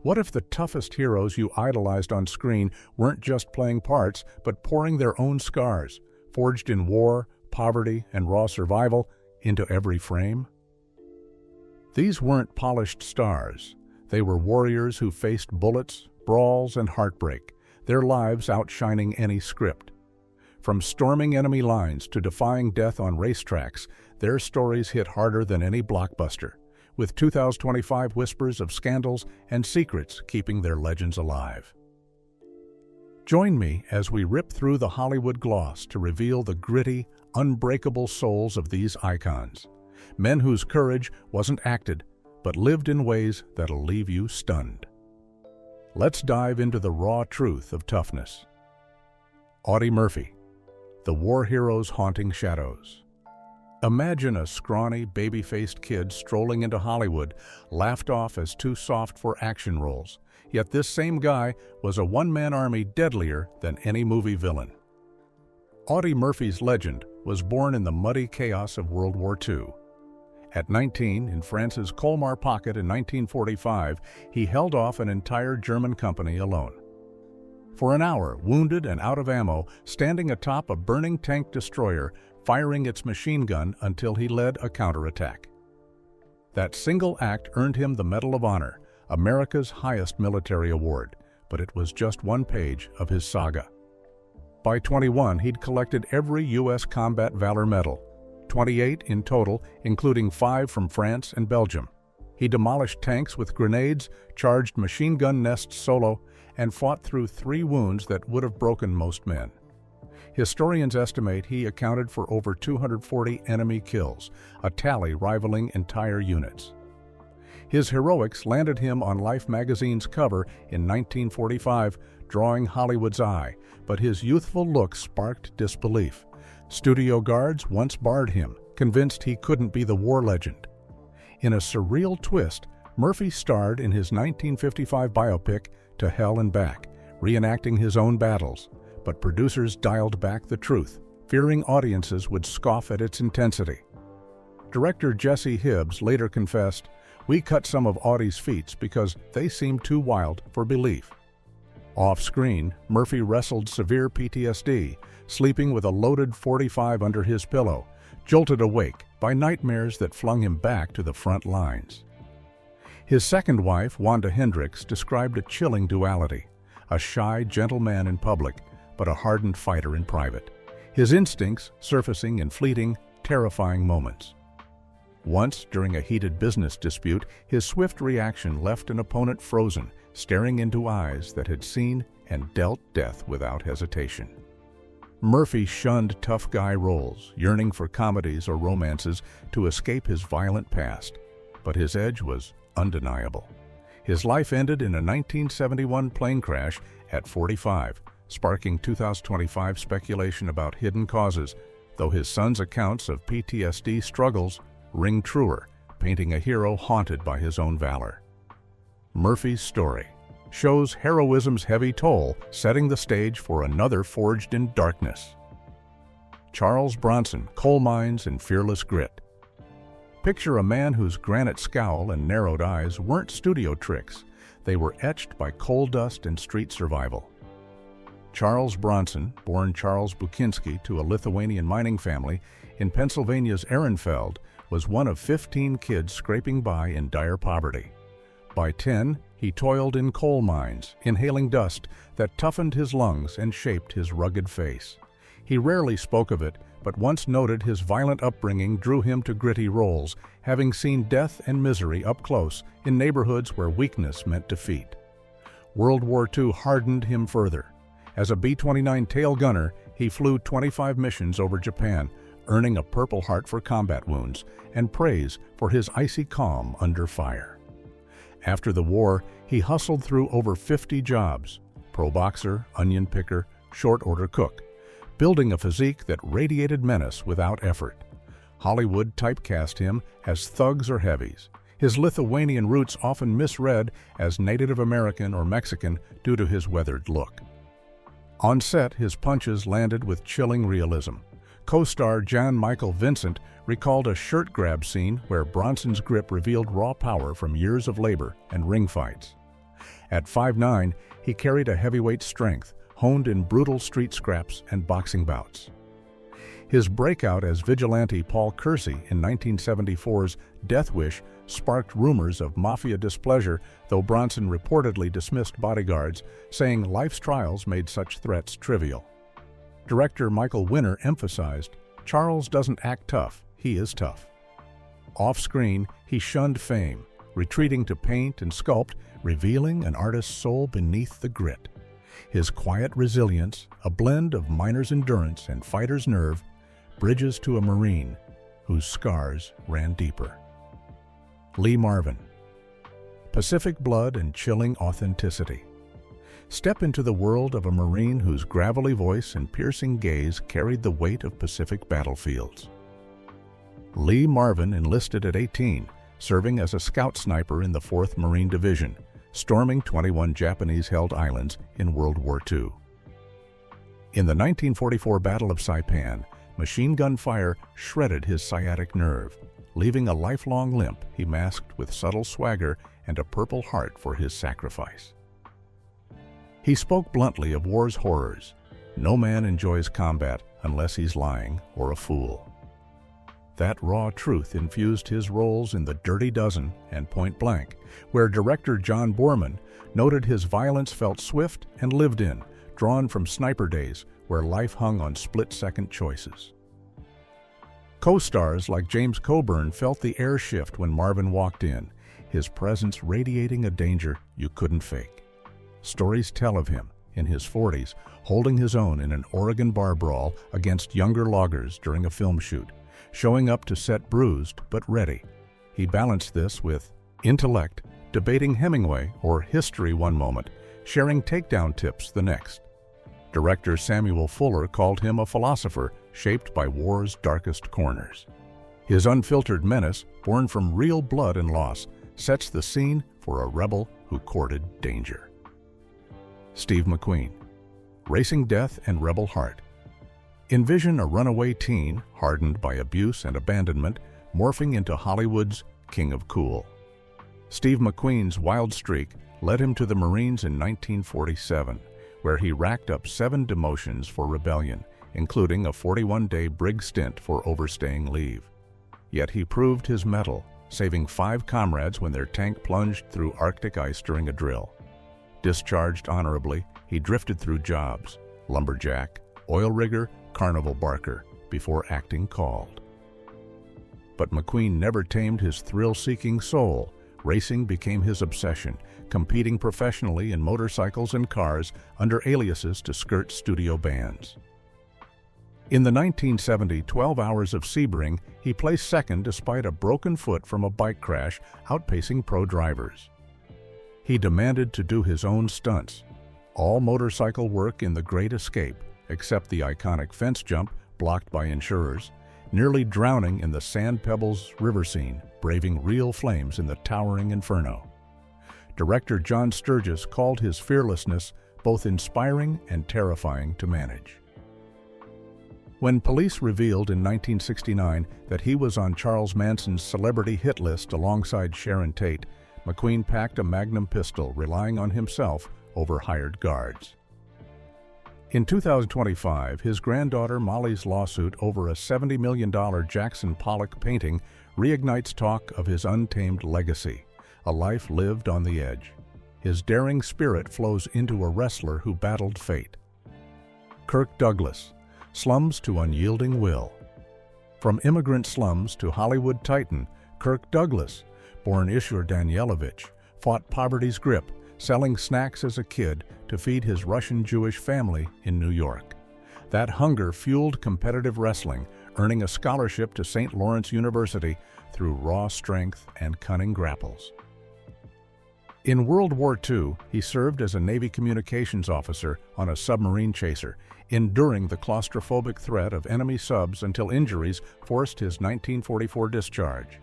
What if the toughest heroes you idolized on screen weren't just playing parts, but pouring their own scars, forged in war, poverty, and raw survival, into every frame? These weren't polished stars. They were warriors who faced bullets, brawls, and heartbreak, their lives outshining any script. From storming enemy lines to defying death on racetracks, their stories hit harder than any blockbuster, with 2025 whispers of scandals and secrets keeping their legends alive. Join me as we rip through the Hollywood gloss to reveal the gritty, unbreakable souls of these icons, men whose courage wasn't acted, but lived in ways that'll leave you stunned. Let's dive into the raw truth of toughness. Audie Murphy, the war hero's haunting shadows. Imagine a scrawny, baby-faced kid strolling into Hollywood, laughed off as too soft for action roles. Yet this same guy was a one-man army deadlier than any movie villain. Audie Murphy's legend was born in the muddy chaos of World War II. At 19, in France's Colmar pocket in 1945, he held off an entire German company alone. For an hour, wounded and out of ammo, standing atop a burning tank destroyer, firing its machine gun until he led a counterattack. That single act earned him the Medal of Honor, America's highest military award, but it was just one page of his saga. By 21, he'd collected every U.S. Combat Valor Medal, 28 in total, including 5 from France and Belgium. He demolished tanks with grenades, charged machine gun nests solo, and fought through 3 wounds that would have broken most men. Historians estimate he accounted for over 240 enemy kills, a tally rivaling entire units. His heroics landed him on Life magazine's cover in 1945, drawing Hollywood's eye, but his youthful look sparked disbelief. Studio guards once barred him, convinced he couldn't be the war legend. In a surreal twist, Murphy starred in his 1955 biopic, To Hell and Back, reenacting his own battles, but producers dialed back the truth, fearing audiences would scoff at its intensity. Director Jesse Hibbs later confessed, "We cut some of Audie's feats because they seemed too wild for belief." Off-screen, Murphy wrestled severe PTSD, sleeping with a loaded .45 under his pillow, jolted awake by nightmares that flung him back to the front lines. His second wife, Wanda Hendricks, described a chilling duality, a shy, gentle man in public, but a hardened fighter in private, his instincts surfacing in fleeting, terrifying moments. Once, during a heated business dispute, his swift reaction left an opponent frozen, staring into eyes that had seen and dealt death without hesitation. Murphy shunned tough guy roles, yearning for comedies or romances to escape his violent past, but his edge was undeniable. His life ended in a 1971 plane crash at 45, sparking 2025 speculation about hidden causes, though his son's accounts of PTSD struggles ring truer, painting a hero haunted by his own valor. Murphy's story shows heroism's heavy toll, setting the stage for another forged in darkness. Charles Bronson, coal mines and fearless grit. Picture a man whose granite scowl and narrowed eyes weren't studio tricks. They were etched by coal dust and street survival. Charles Bronson, born Charles Bukinski to a Lithuanian mining family in Pennsylvania's Ehrenfeld, was one of 15 kids scraping by in dire poverty. By 10, he toiled in coal mines, inhaling dust that toughened his lungs and shaped his rugged face. He rarely spoke of it, but once noted his violent upbringing drew him to gritty roles, having seen death and misery up close in neighborhoods where weakness meant defeat. World War II hardened him further. As a B-29 tail gunner, he flew 25 missions over Japan, earning a Purple Heart for combat wounds and praise for his icy calm under fire. After the war, he hustled through over 50 jobs, pro boxer, onion picker, short order cook, building a physique that radiated menace without effort. Hollywood typecast him as thugs or heavies, his Lithuanian roots often misread as Native American or Mexican due to his weathered look. On set, his punches landed with chilling realism. Co-star Jan Michael Vincent recalled a shirt grab scene where Bronson's grip revealed raw power from years of labor and ring fights. At 5'9", he carried a heavyweight strength, honed in brutal street scraps and boxing bouts. His breakout as vigilante Paul Kersey in 1974's Death Wish sparked rumors of mafia displeasure, though Bronson reportedly dismissed bodyguards, saying life's trials made such threats trivial. Director Michael Winner emphasized, "Charles doesn't act tough, he is tough." Off-screen, he shunned fame, retreating to paint and sculpt, revealing an artist's soul beneath the grit. His quiet resilience, a blend of miner's endurance and fighter's nerve, bridges to a Marine whose scars ran deeper. Lee Marvin. Pacific blood and chilling authenticity. Step into the world of a Marine whose gravelly voice and piercing gaze carried the weight of Pacific battlefields. Lee Marvin enlisted at 18, serving as a scout sniper in the 4th Marine Division, storming 21 Japanese-held islands in World War II. In the 1944 Battle of Saipan, machine gun fire shredded his sciatic nerve, leaving a lifelong limp he masked with subtle swagger and a Purple Heart for his sacrifice. He spoke bluntly of war's horrors. No man enjoys combat unless he's lying or a fool. That raw truth infused his roles in The Dirty Dozen and Point Blank, where director John Boorman noted his violence felt swift and lived in, drawn from sniper days where life hung on split-second choices. Co-stars like James Coburn felt the air shift when Marvin walked in, his presence radiating a danger you couldn't fake. Stories tell of him, in his 40s, holding his own in an Oregon bar brawl against younger loggers during a film shoot, showing up to set bruised but ready. He balanced this with intellect, debating Hemingway or history one moment, sharing takedown tips the next. Director Samuel Fuller called him a philosopher shaped by war's darkest corners. His unfiltered menace, born from real blood and loss, sets the scene for a rebel who courted danger. Steve McQueen. Racing death and rebel heart. Envision a runaway teen, hardened by abuse and abandonment, morphing into Hollywood's King of Cool. Steve McQueen's wild streak led him to the Marines in 1947, where he racked up 7 demotions for rebellion, including a 41-day brig stint for overstaying leave. Yet he proved his mettle, saving 5 comrades when their tank plunged through Arctic ice during a drill. Discharged honorably, he drifted through jobs, lumberjack, oil rigger, carnival barker, before acting called. But McQueen never tamed his thrill-seeking soul. Racing became his obsession, competing professionally in motorcycles and cars under aliases to skirt studio bands. In the 1970 12 Hours of Sebring, he placed second despite a broken foot from a bike crash, outpacing pro drivers. He demanded to do his own stunts, all motorcycle work in The Great Escape, except the iconic fence jump blocked by insurers, nearly drowning in the Sand Pebbles river scene, braving real flames in the towering inferno. Director John Sturges called his fearlessness both inspiring and terrifying to manage. When police revealed in 1969 that he was on Charles Manson's celebrity hit list alongside Sharon Tate, McQueen packed a Magnum pistol, relying on himself over hired guards. In 2025, his granddaughter Molly's lawsuit over a $70 million Jackson Pollock painting reignites talk of his untamed legacy, a life lived on the edge. His daring spirit flows into a wrestler who battled fate. Kirk Douglas, slums to unyielding will. From immigrant slums to Hollywood titan, Kirk Douglas, born Ishur Danielovich, fought poverty's grip, selling snacks as a kid to feed his Russian Jewish family in New York. That hunger fueled competitive wrestling, earning a scholarship to St. Lawrence University through raw strength and cunning grapples. In World War II, he served as a Navy communications officer on a submarine chaser, enduring the claustrophobic threat of enemy subs until injuries forced his 1944 discharge.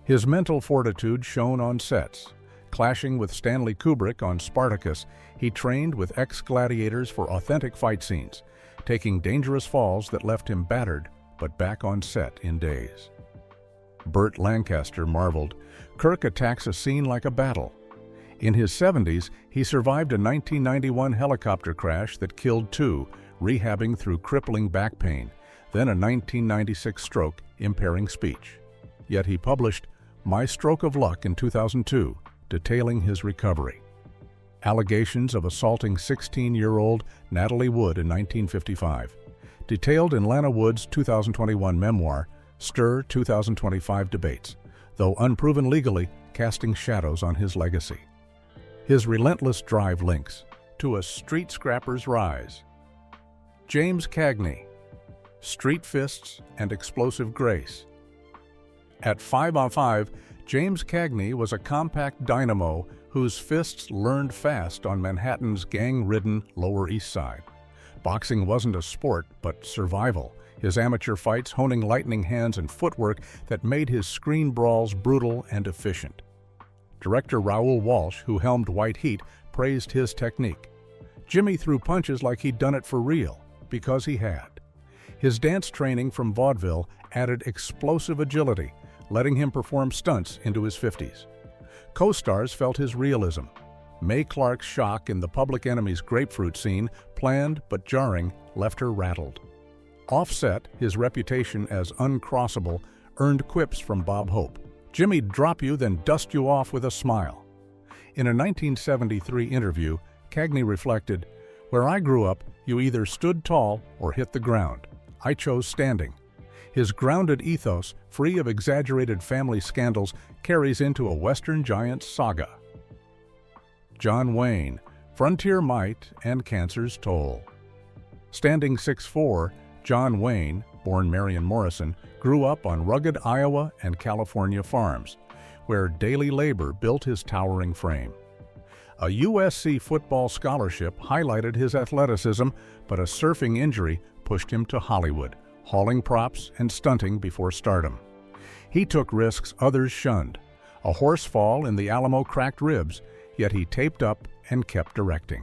His mental fortitude shone on sets. Clashing with Stanley Kubrick on Spartacus, he trained with ex-gladiators for authentic fight scenes, taking dangerous falls that left him battered, but back on set in days. Burt Lancaster marveled, "Kirk attacks a scene like a battle." In his 70s, he survived a 1991 helicopter crash that killed 2, rehabbing through crippling back pain, then a 1996 stroke impairing speech. Yet he published My Stroke of Luck in 2002, detailing his recovery. Allegations of assaulting 16-year-old Natalie Wood in 1955, detailed in Lana Wood's 2021 memoir, stir 2025 debates, though unproven legally, casting shadows on his legacy. His relentless drive links to a street scrapper's rise. James Cagney, street fists and explosive grace. At 5'5", James Cagney was a compact dynamo whose fists learned fast on Manhattan's gang-ridden Lower East Side. Boxing wasn't a sport, but survival, his amateur fights honing lightning hands and footwork that made his screen brawls brutal and efficient. Director Raoul Walsh, who helmed White Heat, praised his technique. Jimmy threw punches like he'd done it for real, because he had. His dance training from vaudeville added explosive agility, letting him perform stunts into his 50s. Co-stars felt his realism. Mae Clark's shock in the Public Enemy's grapefruit scene, planned but jarring, left her rattled. Offset, his reputation as uncrossable, earned quips from Bob Hope. Jimmy'd drop you, then dust you off with a smile. In a 1973 interview, Cagney reflected, "Where I grew up, you either stood tall or hit the ground. I chose standing." His grounded ethos, free of exaggerated family scandals, carries into a Western Giants saga. John Wayne, Frontier Might and Cancer's Toll. Standing 6'4", John Wayne, born Marion Morrison, grew up on rugged Iowa and California farms, where daily labor built his towering frame. A USC football scholarship highlighted his athleticism, but a surfing injury pushed him to Hollywood, hauling props and stunting before stardom. He took risks others shunned. A horse fall in the Alamo cracked ribs, yet he taped up and kept directing.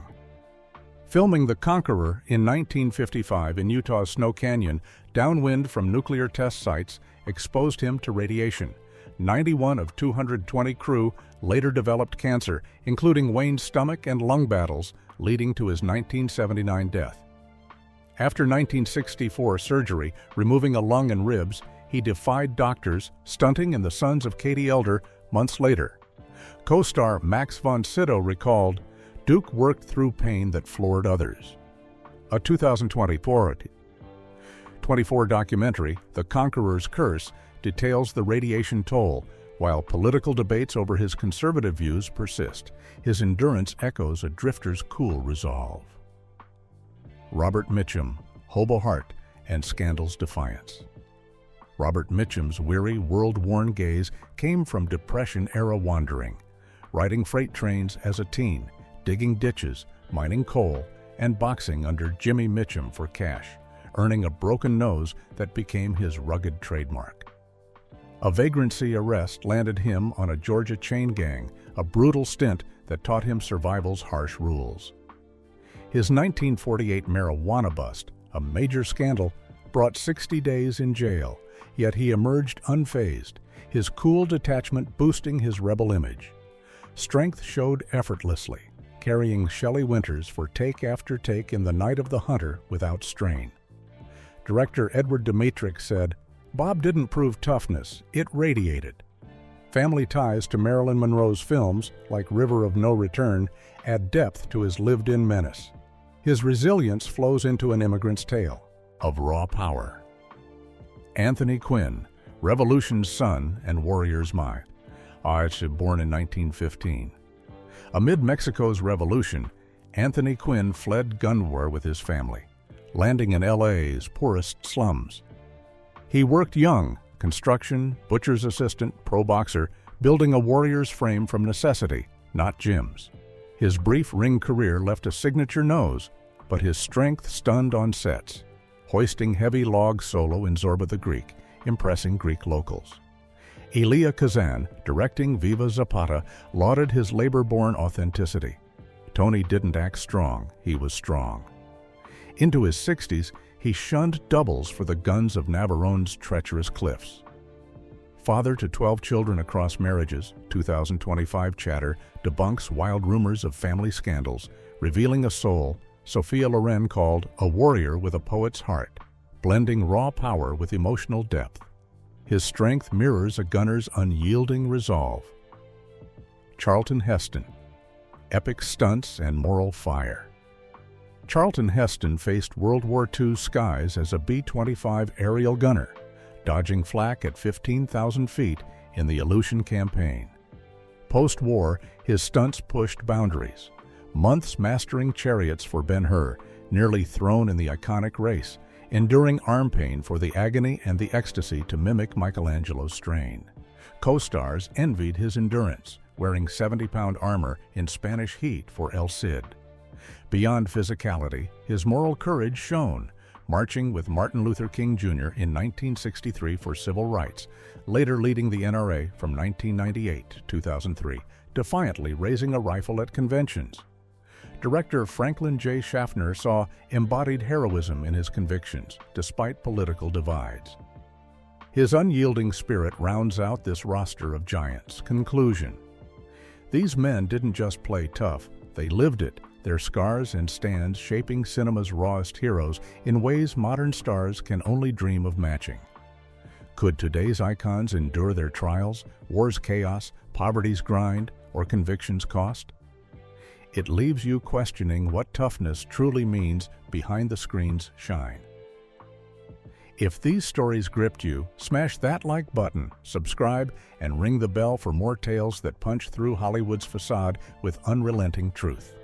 Filming The Conqueror in 1955 in Utah's Snow Canyon, downwind from nuclear test sites, exposed him to radiation. 91 of 220 crew later developed cancer, including Wayne's stomach and lung battles, leading to his 1979 death. After 1964 surgery, removing a lung and ribs, he defied doctors, stunting in The Sons of Katie Elder months later. Co-star Max von Sydow recalled, "Duke worked through pain that floored others." A 2024 documentary, The Conqueror's Curse, details the radiation toll, while political debates over his conservative views persist. His endurance echoes a drifter's cool resolve. Robert Mitchum, Hobo Heart and Scandal's Defiance. Robert Mitchum's weary, world-worn gaze came from Depression-era wandering, riding freight trains as a teen, digging ditches, mining coal, and boxing under Jimmy Mitchum for cash, earning a broken nose that became his rugged trademark. A vagrancy arrest landed him on a Georgia chain gang, a brutal stint that taught him survival's harsh rules. His 1948 marijuana bust, a major scandal, brought 60 days in jail, yet he emerged unfazed, his cool detachment boosting his rebel image. Strength showed effortlessly, carrying Shelley Winters for take after take in The Night of the Hunter without strain. Director Edward Dmytryk said, "Bob didn't prove toughness, it radiated." Family ties to Marilyn Monroe's films, like River of No Return, add depth to his lived-in menace. His resilience flows into An Immigrant's Tale, of raw power. Anthony Quinn, Revolution's Son and Warrior's Might. Born in 1915. Amid Mexico's revolution, Anthony Quinn fled gun war with his family, landing in LA's poorest slums. He worked young, construction, butcher's assistant, pro boxer, building a warrior's frame from necessity, not gyms. His brief ring career left a signature nose, but his strength stunned on sets, hoisting heavy log solo in Zorba the Greek, impressing Greek locals. Elia Kazan, directing Viva Zapata, lauded his labor-born authenticity. Tony didn't act strong, he was strong. Into his 60s, he shunned doubles for the guns of Navarrone's treacherous cliffs. Father to 12 children across marriages, 2025 chatter debunks wild rumors of family scandals, revealing a soul Sophia Loren called a warrior with a poet's heart, blending raw power with emotional depth. His strength mirrors a gunner's unyielding resolve. Charlton Heston, epic stunts and moral fire. Charlton Heston faced World War II skies as a B-25 aerial gunner, dodging flak at 15,000 feet in the Aleutian Campaign. Post-war, his stunts pushed boundaries, months mastering chariots for Ben-Hur, nearly thrown in the iconic race, enduring arm pain for the agony and the ecstasy to mimic Michelangelo's strain. Co-stars envied his endurance, wearing 70-pound armor in Spanish heat for El Cid. Beyond physicality, his moral courage shone, marching with Martin Luther King Jr. in 1963 for civil rights, later leading the NRA from 1998 to 2003, defiantly raising a rifle at conventions. Director Franklin J. Schaffner saw embodied heroism in his convictions, despite political divides. His unyielding spirit rounds out this roster of giants. Conclusion: these men didn't just play tough, they lived it, their scars and stands shaping cinema's rawest heroes in ways modern stars can only dream of matching. Could today's icons endure their trials, war's chaos, poverty's grind, or conviction's cost? It leaves you questioning what toughness truly means behind the screen's shine. If these stories gripped you, smash that like button, subscribe, and ring the bell for more tales that punch through Hollywood's facade with unrelenting truth.